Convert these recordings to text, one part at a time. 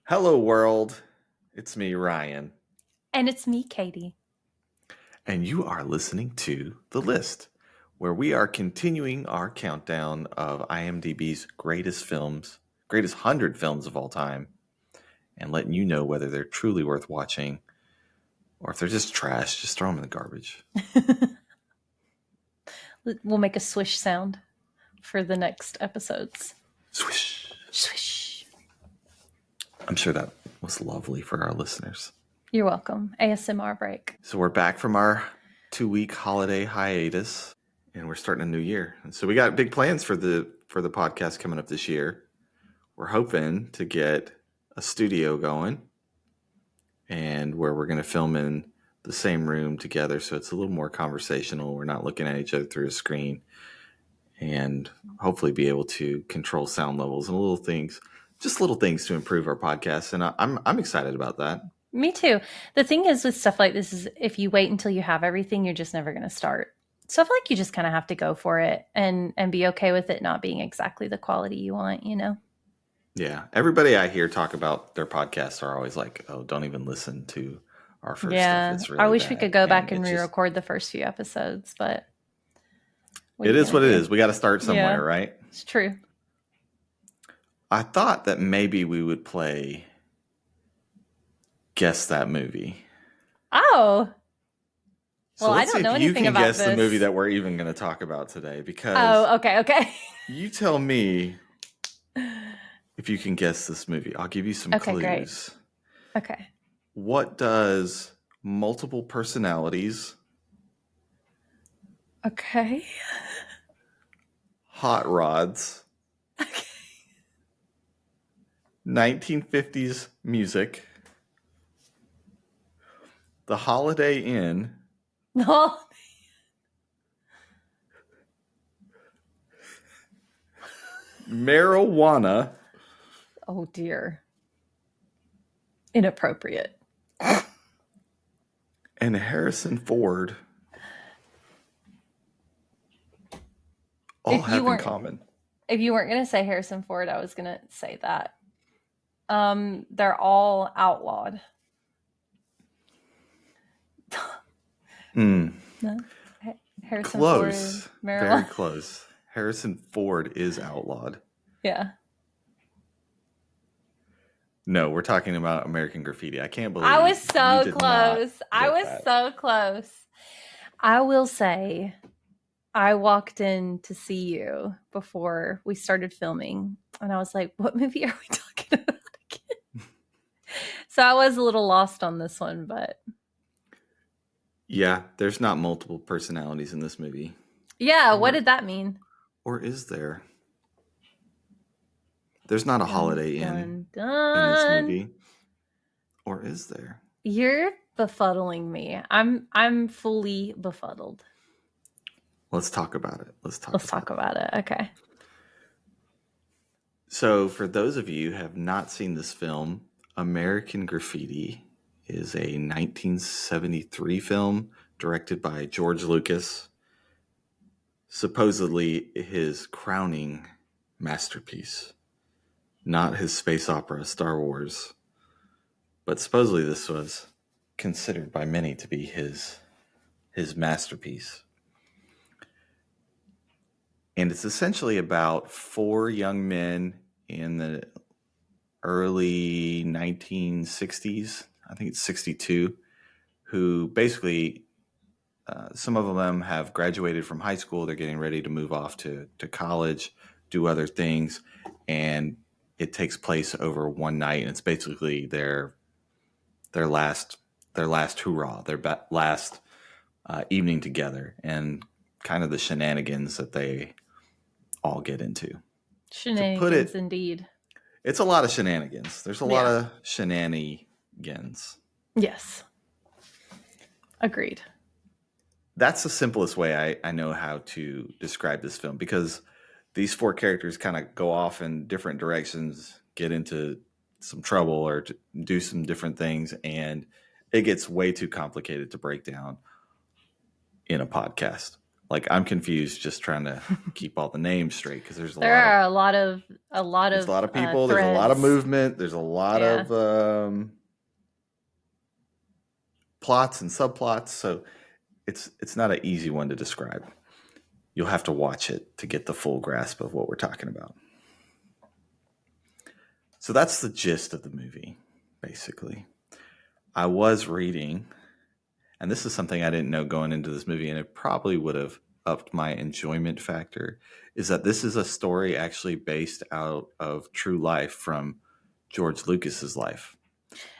Hello, world. It's me, Ryan, And it's me, Katie. and you are listening to The List, where we are continuing our countdown of IMDb's greatest 100 films of all time, and letting you know whether they're truly worth watching or if they're just trash. Just throw them in the garbage. We'll make a swish sound for the next episodes. Swish. Swish. I'm sure that was lovely for our listeners. You're welcome. ASMR break. So we're back from our 2-week holiday hiatus, and we're starting a new year. And so we got big plans for the podcast coming up this year. We're hoping to get a studio going, and where we're going to film in the same room together, so it's a little more conversational. We're not looking at each other through a screen, and hopefully be able to control sound levels and little things to improve our podcast. And I'm excited about that. Me too. The thing is with stuff like this is if you wait until you have everything, you're just never going to start. So I feel like you just kind of have to go for it and be okay with it not being exactly the quality you want, you know? Yeah. Everybody I hear talk about their podcasts are always like, oh, don't even listen to our first stuff. It's really I wish we bad. could go back and re-record the first few episodes, but it is what it is. We got to start somewhere, right? It's true. I thought that maybe we would play Guess That Movie. Oh. So well, I don't know anything about this. You can guess the movie that we're even going to talk about today, because okay. You tell me if you can guess this movie. I'll give you some clues. Great. Okay. What does multiple personalities? Okay. Hot rods. Okay. 1950s music. The Holiday Inn. No. Marijuana. Oh dear. Inappropriate. And Harrison Ford. All have in common. If you weren't going to say Harrison Ford, I was going to say that. They're all outlawed. No? Harrison close. Ford, Very close. Harrison Ford is outlawed. Yeah. No, we're talking about American Graffiti. I can't believe I was so close. So close. I will say, I walked in to see you before we started filming, and I was like, what movie are we talking about again? So I was a little lost on this one, but... Yeah, there's not multiple personalities in this movie. Yeah, what did that mean? Or is there? There's not a Holiday Inn in this movie. Or is there? You're befuddling me. I'm fully befuddled. Let's talk about it. Let's talk about it. Okay. So, for those of you who have not seen this film, American Graffiti is a 1973 film directed by George Lucas. Supposedly his crowning masterpiece. Not his space opera, Star Wars. But supposedly this was considered by many to be his masterpiece. And it's essentially about 4 young men in the early 1960s, I think it's 62, who basically, some of them have graduated from high school. They're getting ready to move off to college, do other things, and it takes place over one night. And it's basically their last hurrah, their last evening together, and kind of the shenanigans that they all get into. Shenanigans, indeed. It's a lot of shenanigans. There's a lot of shenanigans. Yes. Agreed. That's the simplest way I know how to describe this film, because these 4 characters kind of go off in different directions, get into some trouble or to do some different things, and it gets way too complicated to break down in a podcast. Like I'm confused just trying to keep all the names straight because there's There are a lot there's a of lot of people, there's a lot of threads. movement, there's a lot Yeah. of plots and subplots, so it's not an easy one to describe. You'll have to watch it to get the full grasp of what we're talking about. So that's the gist of the movie, basically. I was reading, and this is something I didn't know going into this movie, and it probably would have upped my enjoyment factor, is that this is a story actually based out of true life from George Lucas's life.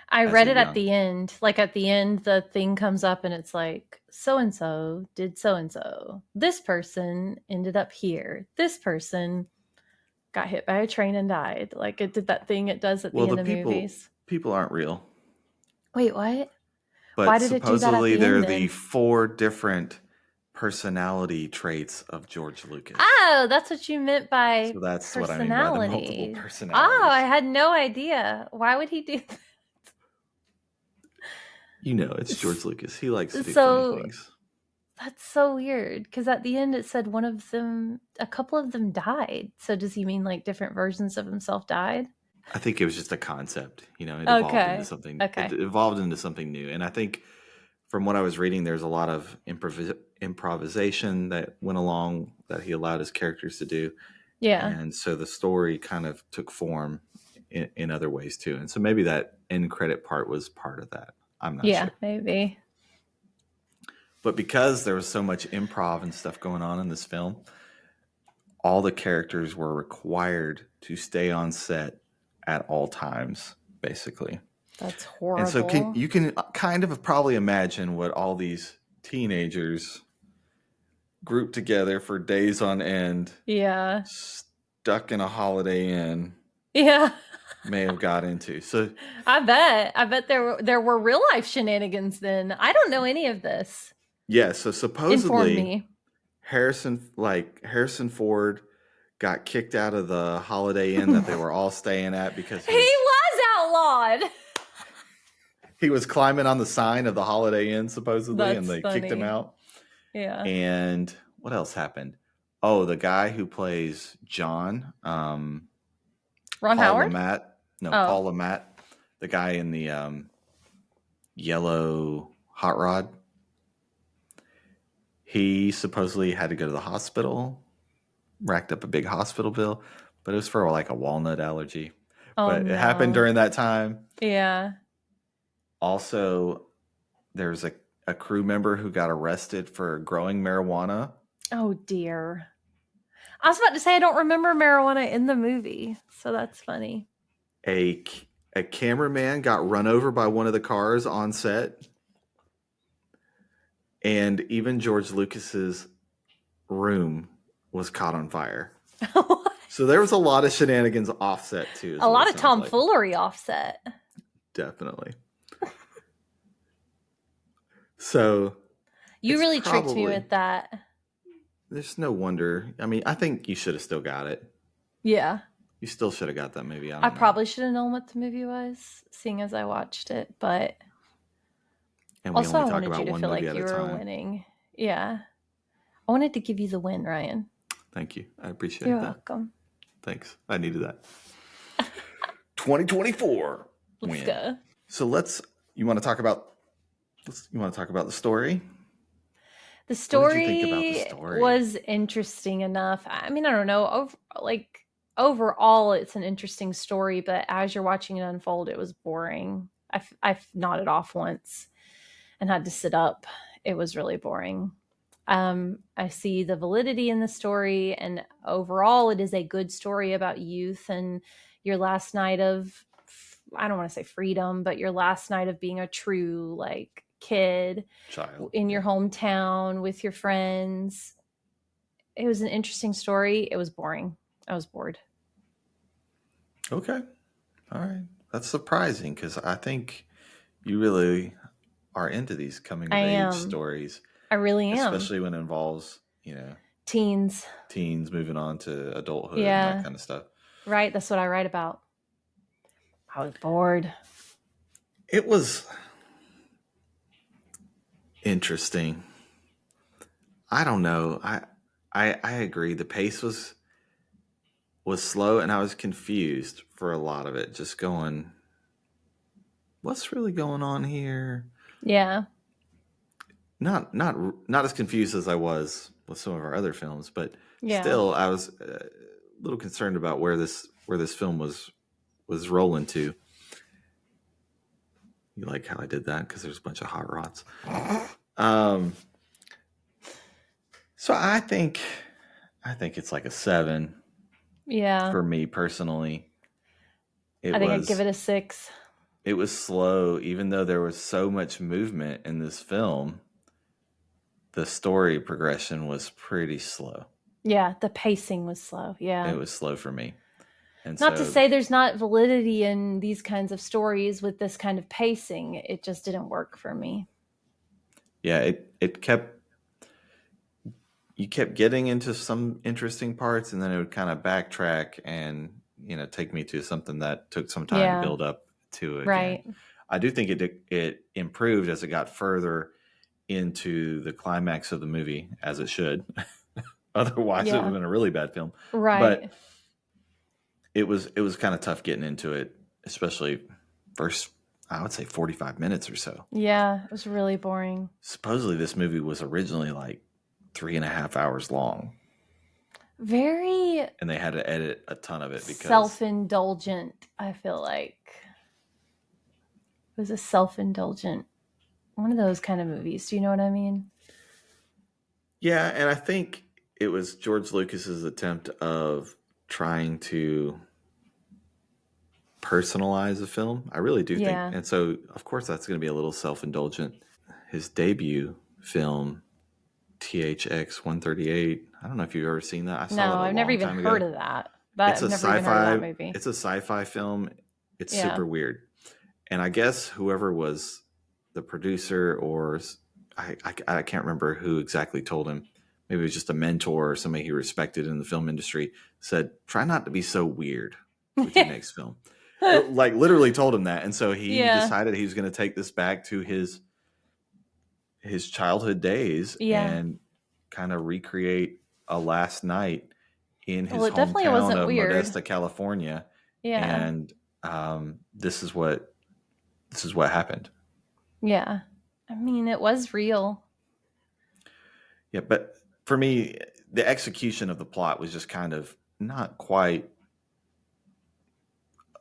I read it at the end. Like at the end, the thing comes up and it's like, so and so did so and so. This person ended up here. This person got hit by a train and died. Like it did that thing it does at the end of movies. People aren't real. Wait, what? But Why did it do that at supposedly the they're end the then? 4 different personality traits of George Lucas. Oh, that's what you meant by so that's personality. what I mean by the multiple personalities. Oh, I had no idea. Why would he do that? You know, it's George Lucas. He likes to do funny things. That's so weird because at the end it said a couple of them died. So does he mean like different versions of himself died? I think it was just a concept. You know, it evolved into something. Okay. It evolved into something new, and I think from what I was reading, there's a lot of improvisation that went along that he allowed his characters to do. Yeah, and so the story kind of took form in other ways too. And so maybe that end credit part was part of that. I'm not sure. Yeah, maybe. But because there was so much improv and stuff going on in this film, all the characters were required to stay on set at all times, basically. That's horrible. And so you can kind of probably imagine what all these teenagers grouped together for days on end. Yeah. Stuck in a Holiday Inn. Yeah. may have got into. So I bet there were real life shenanigans then. I don't know any of this. Yeah, so supposedly Harrison Ford got kicked out of the Holiday Inn that they were all staying at because he was outlawed. He was climbing on the sign of the Holiday Inn supposedly. That's and they funny. kicked him out. Yeah. And what else happened? Oh, the guy who plays John, Ron Paul Howard? Paul LaMatt, the guy in the yellow hot rod. He supposedly had to go to the hospital, racked up a big hospital bill, but it was for like a walnut allergy. It happened during that time. Yeah. Also, there's a crew member who got arrested for growing marijuana. Oh, dear. I was about to say I don't remember marijuana in the movie, so that's funny. A cameraman got run over by one of the cars on set. And even George Lucas's room was caught on fire. So there was a lot of shenanigans offset too. A lot of tomfoolery offset. Definitely. So you really tricked me with that. There's no wonder. I mean, I think you should have still got it. Yeah. You still should have got that movie. I probably should have known what the movie was, seeing as I watched it, but and we also, only talk about one movie at a time. You were winning. Yeah. I wanted to give you the win, Ryan. Thank you. I appreciate You're that. You're welcome. Thanks. I needed that. 2024 Let's win. Go. So you want to talk about the story? The story, what did you think about the story? Was interesting enough. I mean, I don't know. Overall, it's an interesting story, but as you're watching it unfold, it was boring. I've nodded off once and had to sit up. It was really boring. I see the validity in the story, and overall, it is a good story about youth and your last night of, I don't want to say freedom, but your last night of being a true child in your hometown with your friends. It was an interesting story. It was boring. I was bored. Okay. All right. That's surprising because I think you really are into these coming of age stories. I really am. Especially when it involves, teens moving on to adulthood and that kind of stuff. Right. That's what I write about. I was bored. It was interesting. I don't know. I agree. The pace was slow, and I was confused for a lot of it. Just going, what's really going on here? Yeah. Not as confused as I was with some of our other films, but Yeah. still, I was a little concerned about where this film was rolling to. You like how I did that because there's a bunch of hot rods. Um, so I think it's like a 7 Yeah. for me personally. I It think I'd give was it a 6. it was slow, even though there was so much movement in this film. The story progression was pretty slow. Yeah, the pacing was slow. It Yeah. was slow for me, and Not to so say there's not validity in these kinds of stories with this kind of pacing. It just didn't work for me. yeah, it kept you kept getting into some interesting parts, and then it would kind of backtrack and take me to something that took some time to Yeah. build up to again. Right. I do think it improved as it got further into the climax of the movie, as it should. Otherwise, it would have Yeah. been a really bad film. Right. But it was kind of tough getting into it, especially first, I would say 45 minutes or so. Yeah, it was really boring. Supposedly, this movie was originally like 3.5 hours long, Very and they had to edit a ton of it because self-indulgent, I feel like. It was a self-indulgent, one of those kind of movies. Do you know what I mean? yeah, and I think it was George Lucas's attempt of trying to personalize a film. I really do think, Yeah. and so of course that's going to be a little self-indulgent. His debut film, THX 138. I don't know if you've ever seen that. I saw No, that a I've never long even time heard ago. of that. It's I've a never even heard of that sci-fi. movie. It's a sci-fi film. It's Yeah. super weird, and I guess whoever was the producer or I can't remember who exactly told him. Maybe it was just a mentor or somebody he respected in the film industry. Said, "Try not to be so weird with your next film." Like literally told him that, and so he Yeah. decided he was going to take this back to his childhood days Yeah. and kind of recreate a last night in Well, his it definitely hometown wasn't of weird. Modesta, California, Yeah. and this is what happened. Yeah. I mean, it was real. Yeah, but for me, the execution of the plot was just kind of not quite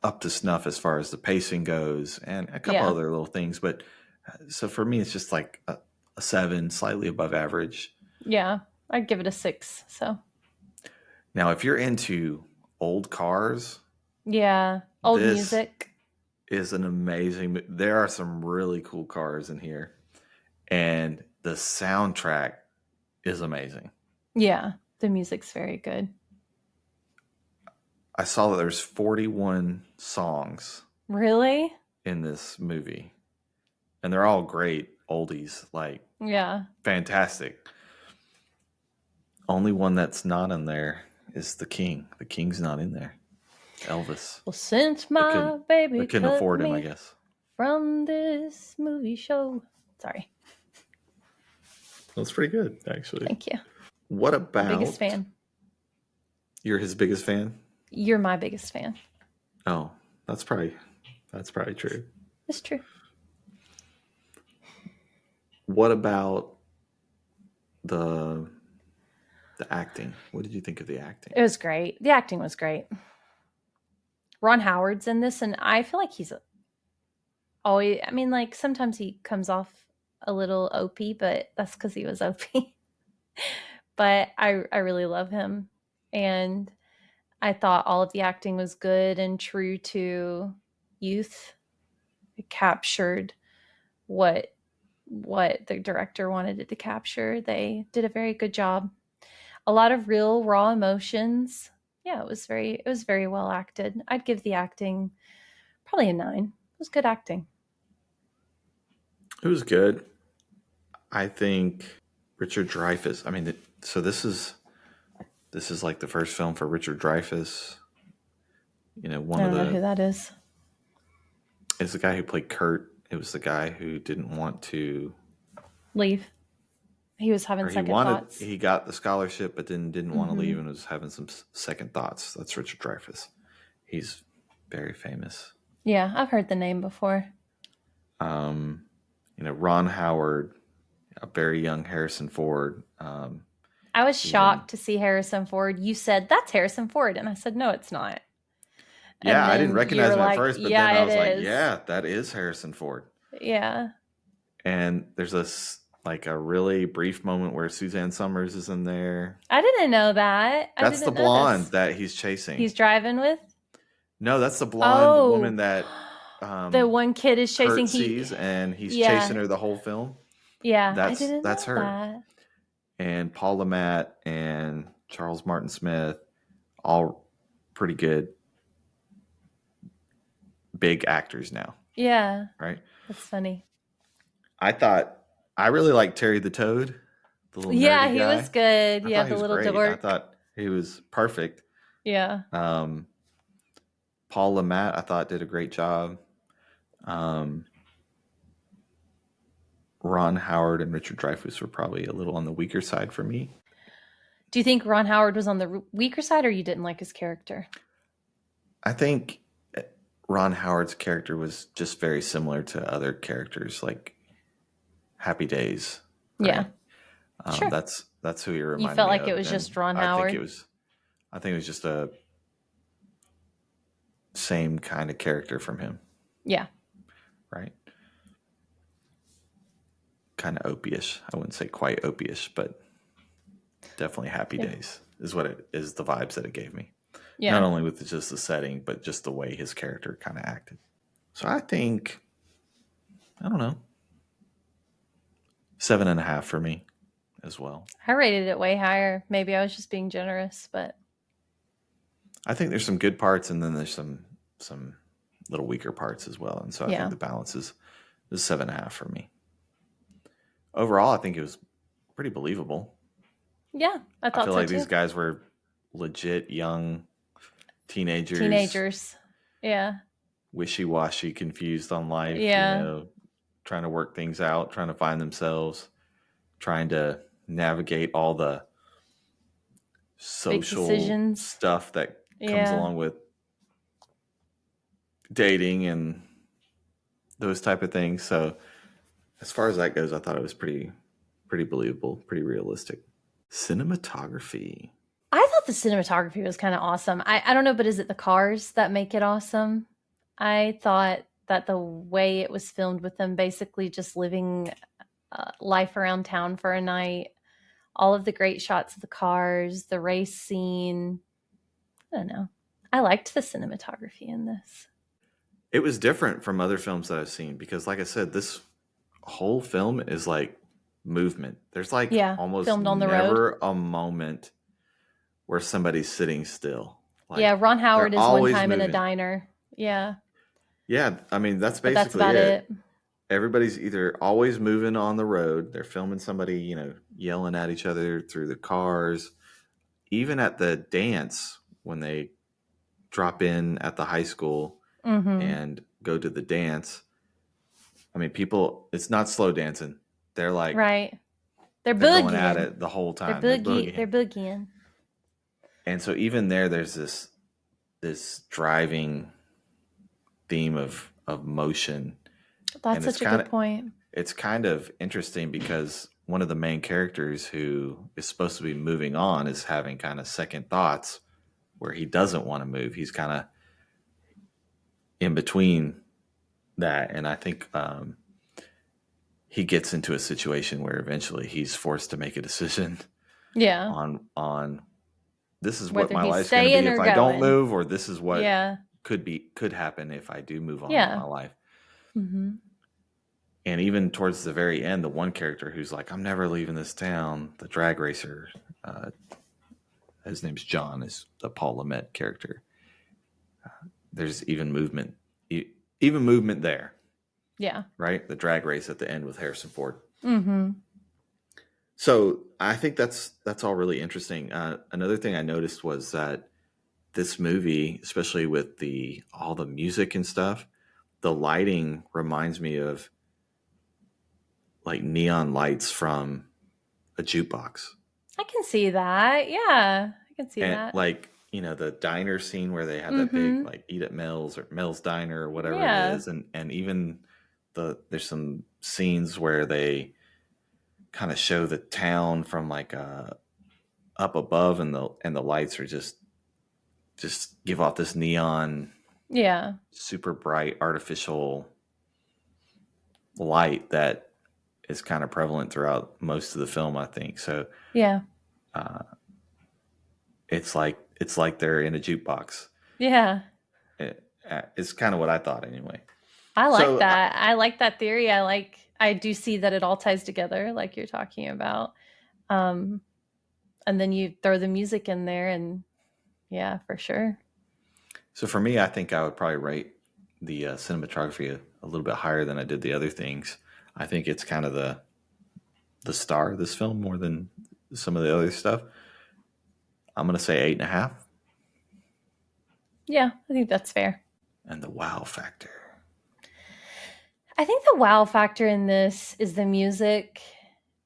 up to snuff as far as the pacing goes, and a couple Yeah. other little things. But so for me, it's just like a 7, slightly above average. Yeah. I'd give it a 6. So, Now, if you're into old cars, yeah. Old this music. is an amazing. There are some really cool cars in here, and the soundtrack is amazing. Yeah. The music's very good. I saw that there's 41 songs Really? in this movie, and they're all great oldies, like Yeah. fantastic. Only one that's not in there is the King. The King's not in there. Elvis. Well, since They my couldn't. They baby couldn't cut afford him, I me guess. from this movie show. Sorry. That's pretty good, actually. Thank you. What My about? biggest fan. You're his biggest fan. You're my biggest fan. Oh, that's probably true. It's true. What about the the acting? What did you think of the acting? It was great. The acting was great. Ron Howard's in this, and I feel like he's always, I mean, like sometimes he comes off a little OP, but that's because he was OP. But I really love him. And I thought all of the acting was good and true to youth. It captured what the director wanted it to capture. They did a very good job. A lot of real raw emotions. Yeah, it was very well acted. I'd give the acting probably a 9. It was good acting. It was good. I think Richard Dreyfuss. I mean, so this is like the first film for Richard Dreyfuss. I One of don't know who the that is. it's the guy who played Kurt. It was the guy who didn't want to Leave. He was having Or he second wanted, thoughts. he got the scholarship, but then didn't want to leave Mm-hmm. and was having some second thoughts. That's Richard Dreyfuss. He's very famous. Yeah, I've heard the name before. Ron Howard, a very young Harrison Ford. I was He's in. shocked to see Harrison Ford. You said, that's Harrison Ford. And I said, no, it's not. Yeah, And I didn't then you recognize were him at like, first, but yeah, then I it was like, is. yeah, that is Harrison Ford. Yeah. And there's a really brief moment where Suzanne Summers is in there. I didn't know that. I That's the didn't blonde notice. that he's chasing. He's driving with? No, that's the blonde Oh, woman that the one kid is chasing. Kurt sees, and he's chasing Yeah. her the whole film. Yeah. I That's didn't know her. that. And Paul Lamont and Charles Martin Smith, all pretty good big actors now. Yeah. Right? That's funny. I really liked Terry the Toad, the little Yeah, nerdy he guy. was good. I Yeah, thought he the was little great. I dork. thought he was perfect. Yeah. Paul Lamont, I thought, did a great job. Ron Howard and Richard Dreyfuss were probably a little on the weaker side for me. Do you think Ron Howard was on the weaker side, or you didn't like his character? I think Ron Howard's character was just very similar to other characters like Happy Days. Right? Yeah. Sure. That's who he reminded me of. You felt like it was just Ron Howard? I think it was just a same kind of character from him. Yeah. Right? Kind of opie-ish. I wouldn't say quite opie-ish, but definitely Happy Days is what it is, the vibes that it gave me. Yeah. Not only with just the setting, but just the way his character kind of acted. So I think, I don't know, 7.5 for me as well. I rated it way higher. Maybe I was just being generous, but I think there's some good parts, and then there's some little weaker parts as well. And so I think the balance is 7.5 for me. Overall, I think it was pretty believable. Yeah, I thought so too. I feel like these guys were legit young teenagers. Yeah. Wishy-washy, confused on life. Yeah. Trying to work things out, trying to find themselves, trying to navigate all the social stuff that comes along with dating and those type of things. So as far as that goes, I thought it was pretty believable, pretty realistic. Cinematography. I thought the cinematography was kind of awesome. I don't know, but is it the cars that make it awesome? I thought that the way it was filmed with them basically just living life around town for a night, all of the great shots of the cars, the race scene. I don't know. I liked the cinematography in this. It was different from other films that I've seen because, like I said, this whole film is like movement. There's like almost filmed on the road. A moment where somebody's sitting still. Like, Ron Howard is one time moving in a diner. Yeah. Yeah, I mean, that's basically about it. Everybody's either always moving on the road. They're filming somebody, yelling at each other through the cars. Even at the dance, when they drop in at the high school and go to the dance, I mean, people, it's not slow dancing. They're like, right. They're boogieing. Going at it the whole time. They're boogieing. And so even there's this driving theme of motion. That's such a good point. It's kind of interesting because one of the main characters who is supposed to be moving on is having kind of second thoughts where he doesn't want to move. He's kind of in between that. And I think he gets into a situation where eventually he's forced to make a decision on this is what my life's going to be if I don't move, or this is what could happen if I do move on in my life. Mm-hmm. And even towards the very end, the one character who's like, I'm never leaving this town, the drag racer, his name's John, is the Paul Lamont character. There's even movement there. Yeah. Right? The drag race at the end with Harrison Ford. Mm-hmm. So I think that's all really interesting. Another thing I noticed was that this movie, especially with all the music and stuff, the lighting reminds me of like neon lights from a jukebox. I can see that. Yeah, I can see And that. like, the diner scene where they have that big like eat at Mel's or Mel's Diner or whatever it Yeah. is, and even there's some scenes where they kind of show the town from like up above, and the lights are just give off this neon, Yeah. super bright artificial light that is kind of prevalent throughout most of the film, I think. So Yeah. it's like they're in a jukebox. Yeah. It's kind of what I thought anyway. I like So that. I like that theory. I do see that it all ties together like you're talking about. And then you throw the music in there and yeah, for sure. So for me, I think I would probably rate the cinematography a little bit higher than I did the other things. I think it's kind of the star of this film more than some of the other stuff. I'm going to say 8.5. Yeah, I think that's fair. And the wow factor. I think the wow factor in this is the music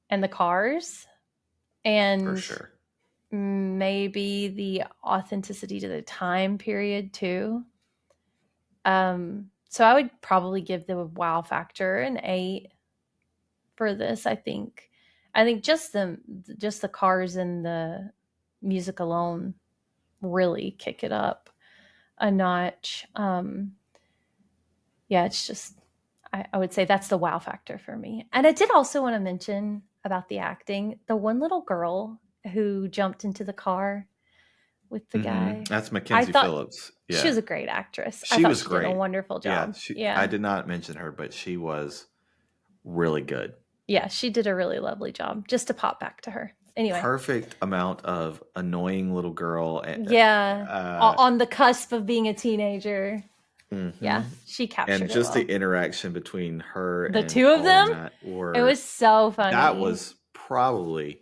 and the cars and For sure. maybe the authenticity to the time period too. So I would probably give the wow factor an 8 for this. I think just the cars and the music alone really kick it up a notch. Yeah, it's just I would say that's the wow factor for me. And I did also want to mention about the acting. The one little girl who jumped into the car with the guy. That's I Mackenzie thought Phillips. Yeah. she was a great actress. I She thought was she did a great. wonderful job. I did not mention her, but she was really good. Yeah, she did a really lovely job. Just to pop back to her. Anyway. Perfect amount of annoying little girl. Yeah. On the cusp of being a teenager. Mm-hmm. Yeah, she captured and just it well. the interaction between her the and two of them, it was so funny. That was probably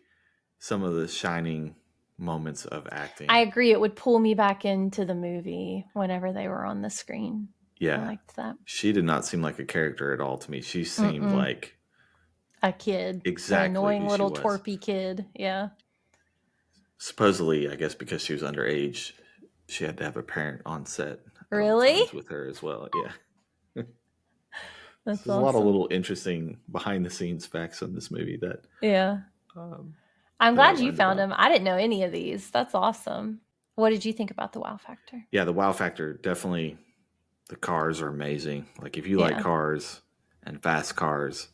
some of the shining moments of acting. I agree. It would pull me back into the movie whenever they were on the screen. Yeah, I liked that. She did not seem like a character at all to me. She seemed like a kid, exactly an annoying little twerpy kid. Yeah. Supposedly, I guess because she was underage, she had to have a parent on set. Really? With her as well. Yeah. That's There's a lot of little interesting behind the scenes facts in this movie that. Yeah. I'm glad you found them. I didn't know any of these. That's awesome. What did you think about the wow factor? Yeah, the wow factor, definitely. The cars are amazing. Like if you like cars and fast cars,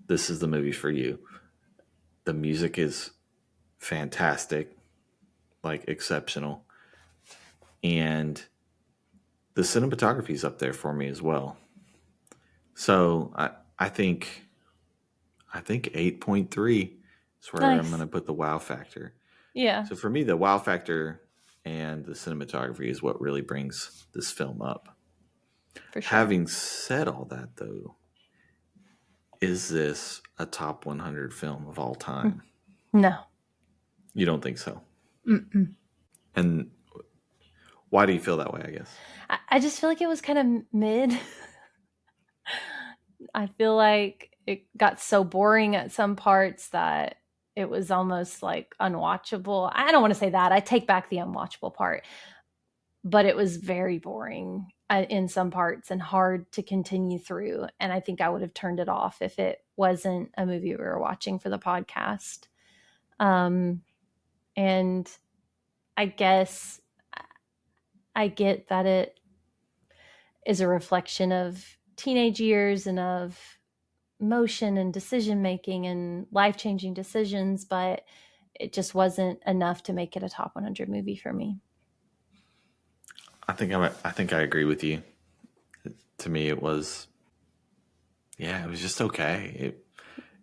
this is the movie for you. The music is fantastic, like exceptional. And the cinematography is up there for me as well. So I think 8.3 is where I'm going to put the wow factor. Yeah. So for me, the wow factor and the cinematography is what really brings this film up. For sure. Having said all that, though, is this a top 100 film of all time? No. You don't think so? Mm-mm. And why do you feel that way, I guess? I just feel like it was kind of mid. I feel like it got so boring at some parts that it was almost like unwatchable. I don't want to say that. I take back the unwatchable part. But it was very boring in some parts and hard to continue through. And I think I would have turned it off if it wasn't a movie we were watching for the podcast. And I guess I get that it is a reflection of teenage years and of motion and decision making and life-changing decisions, but it just wasn't enough to make it a top 100 movie for me. I think I agree with you. To me, it was just okay.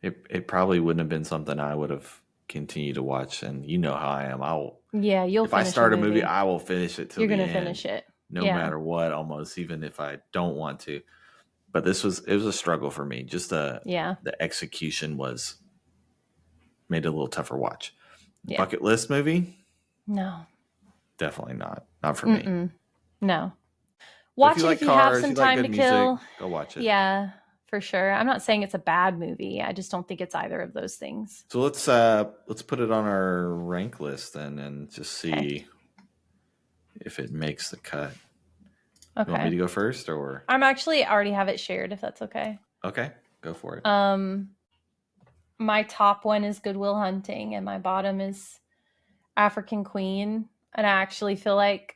It probably wouldn't have been something I would have continued to watch. And you know how I am. If I start a movie, I will finish it till the end. You're going to finish it. No matter what, almost, even if I don't want to. But it was a struggle for me. Just the execution made it a little tougher watch. Yeah. Bucket list movie? No. Definitely not. Not for me. No. Watch it if you have some time to kill. Go watch it. Yeah, for sure. I'm not saying it's a bad movie. I just don't think it's either of those things. So let's put it on our rank list then and just Okay. see if it makes the cut. Okay. You want me to go first or? I'm actually already have it shared if that's okay. Okay, go for it. My top one is Good Will Hunting and my bottom is African Queen. And I actually feel like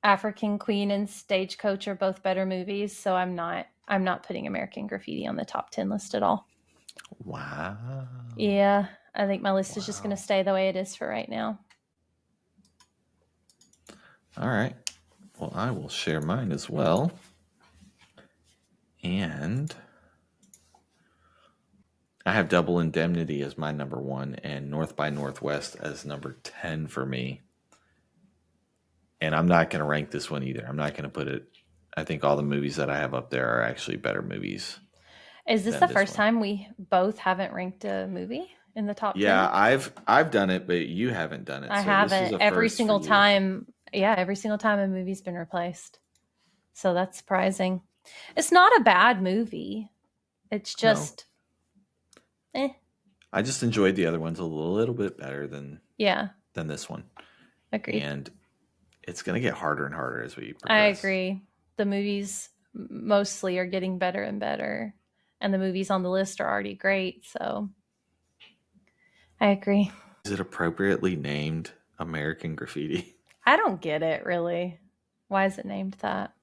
African Queen and Stagecoach are both better movies, so I'm not putting American Graffiti on the top 10 list at all. Wow. Yeah, I think my list is just going to stay the way it is for right now. All right. Well, I will share mine as well. And I have Double Indemnity as my number 1 and North by Northwest as number 10 for me. And I'm not going to rank this one either. I'm not going to put it. I think all the movies that I have up there are actually better movies. Is this the first time we both haven't ranked a movie in the top 10? Yeah, I've done it, but you haven't done it. I haven't. Every single time. Yeah, every single time a movie's been replaced. So that's surprising. It's not a bad movie. It's just I just enjoyed the other ones a little bit better than this one. Agreed. And it's going to get harder and harder as we progress. I agree. The movies mostly are getting better and better. And the movies on the list are already great. So I agree. Is it appropriately named American Graffiti? I don't get it, really. Why is it named that?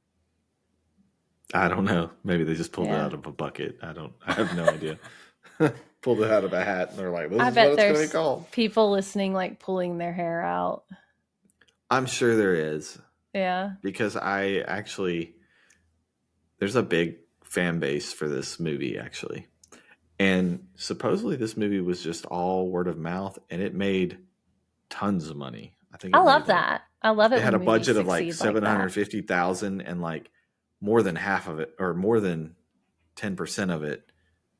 I don't know. Maybe they just pulled it out of a bucket. I have no idea. Pulled it out of a hat and they're like, this is what it's going to be called. People listening like pulling their hair out. I'm sure there is. Yeah. Because there's a big fan base for this movie, actually. And supposedly this movie was just all word of mouth and it made tons of money. I love that. I love it. It had a budget of like $750,000 and like more than half of it or more than 10% of it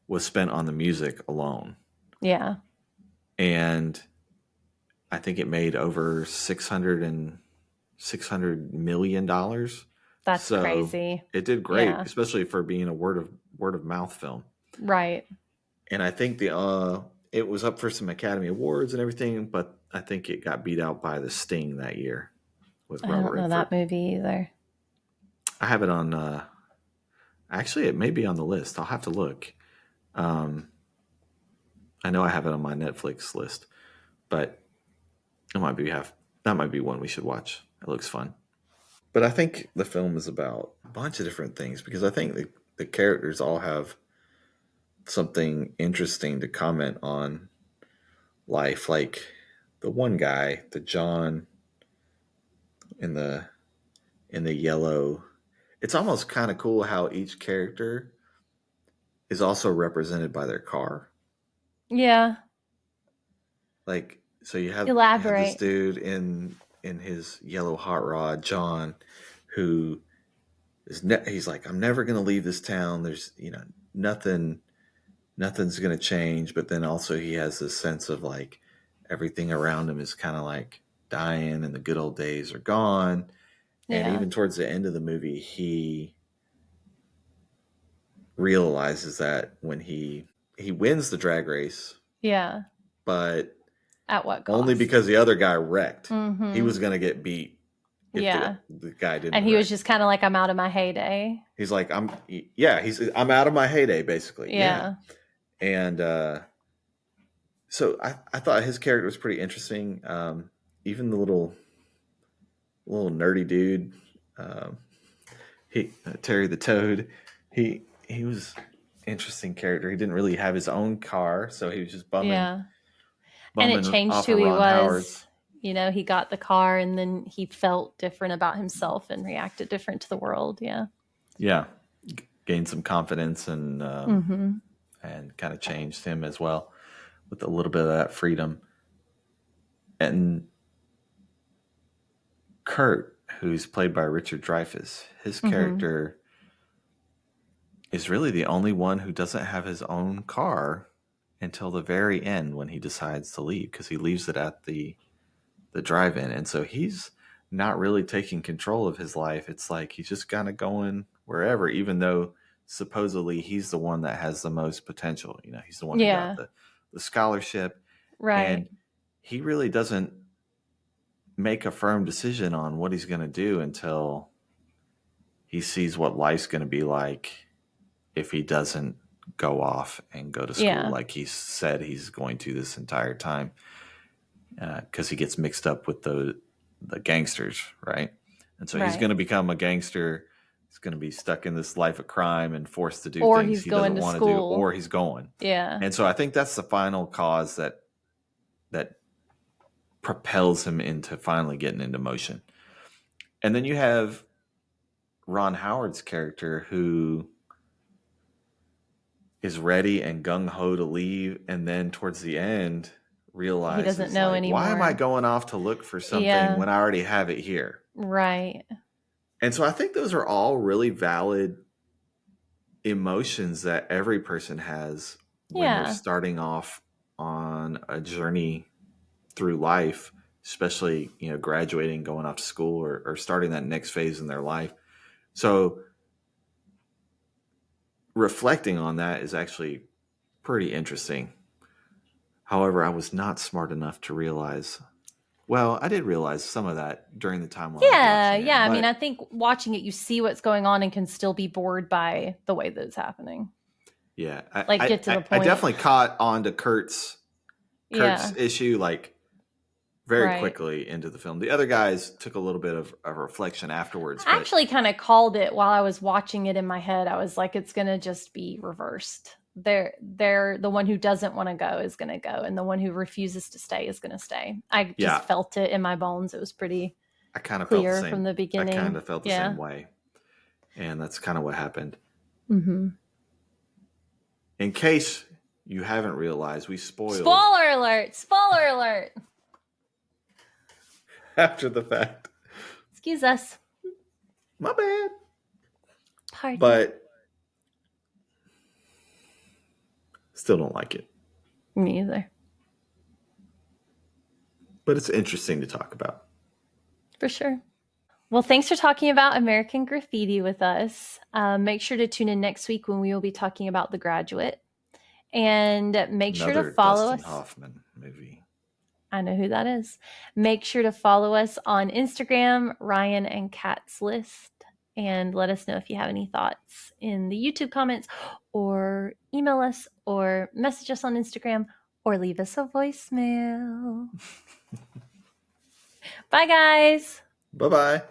was spent on the music alone. Yeah. And I think it made over $600 million. That's crazy. It did great, especially for being a word of mouth film. Right. And I think it was up for some Academy Awards and everything, but I think it got beat out by The Sting that year with Robert Redford. I don't know that movie either. I have it on. Actually, it may be on the list. I'll have to look. I know I have it on my Netflix list, but that might be one we should watch. It looks fun. But I think the film is about a bunch of different things because I think the characters all have something interesting to comment on life. Like the one guy, the John in the yellow. It's almost kind of cool how each character is also represented by their car. Yeah. Like, so you have this dude in his yellow hot rod, John, who he's like, I'm never going to leave this town. There's, nothing's going to change. But then also he has this sense of like everything around him is kind of like dying and the good old days are gone. Yeah. And even towards the end of the movie, he realizes that when he wins the drag race. Yeah. But at what cost? Only because the other guy wrecked. Mm-hmm. He was going to get beat. If the guy didn't. And he was just kind of like, I'm out of my heyday. He's like, I'm out of my heyday, basically. Yeah. And so I thought his character was pretty interesting. Even the little nerdy dude, Terry the Toad, he was interesting character. He didn't really have his own car, so he was just bumming. Yeah. And it changed who he was. Howard's. He got the car and then he felt different about himself and reacted different to the world. Yeah. Yeah. Gained some confidence and kind of changed him as well with a little bit of that freedom. And Kurt, who's played by Richard Dreyfuss, his character is really the only one who doesn't have his own car until the very end when he decides to leave, because he leaves it at the drive-in. And so he's not really taking control of his life. It's like he's just kind of going wherever, even though supposedly he's the one that has the most potential. You know, he's the one who got the scholarship. Right. And he really doesn't make a firm decision on what he's going to do until he sees what life's going to be like if he doesn't go off and go to school like he said he's going to this entire time, because he gets mixed up with the gangsters, right? And so he's going to become a gangster. He's going to be stuck in this life of crime and forced to do things he doesn't want to do, or he's going. Yeah. And so I think that's the final cause that propels him into finally getting into motion. And then you have Ron Howard's character, who is ready and gung-ho to leave, and then towards the end realizes, he doesn't know anymore. Why am I going off to look for something when I already have it here? Right. And so I think those are all really valid emotions that every person has when they're starting off on a journey through life, especially, you know, graduating, going off to school, or starting that next phase in their life. So reflecting on that is actually pretty interesting. However, I was not smart enough to realize. Well, I did realize some of that during the time when I was watching it. I mean, I think watching it, you see what's going on and can still be bored by the way that it's happening. Yeah, get to the point. I definitely caught on to Kurt's issue like very quickly into the film. The other guys took a little bit of a reflection afterwards. I actually kind of called it while I was watching it in my head. I was like, it's going to just be reversed. They're the one who doesn't want to go is going to go, and the one who refuses to stay is going to stay. I just felt it in my bones. It was pretty clear felt from the beginning. I kind of felt the same way, and that's kind of what happened. Mm-hmm. In case you haven't realized, we spoiled. Spoiler alert! Spoiler alert! After the fact. Excuse us. My bad. Pardon. But still don't like it. Me either. But it's interesting to talk about. For sure. Well, thanks for talking about American Graffiti with us. Make sure to tune in next week when we will be talking about The Graduate. And make sure to follow Dustin us. Hoffman movie. I know who that is. Make sure to follow us on Instagram, Ryan and Kat's List, and let us know if you have any thoughts in the YouTube comments, or email us, or message us on Instagram, or leave us a voicemail. Bye, guys. Bye-bye.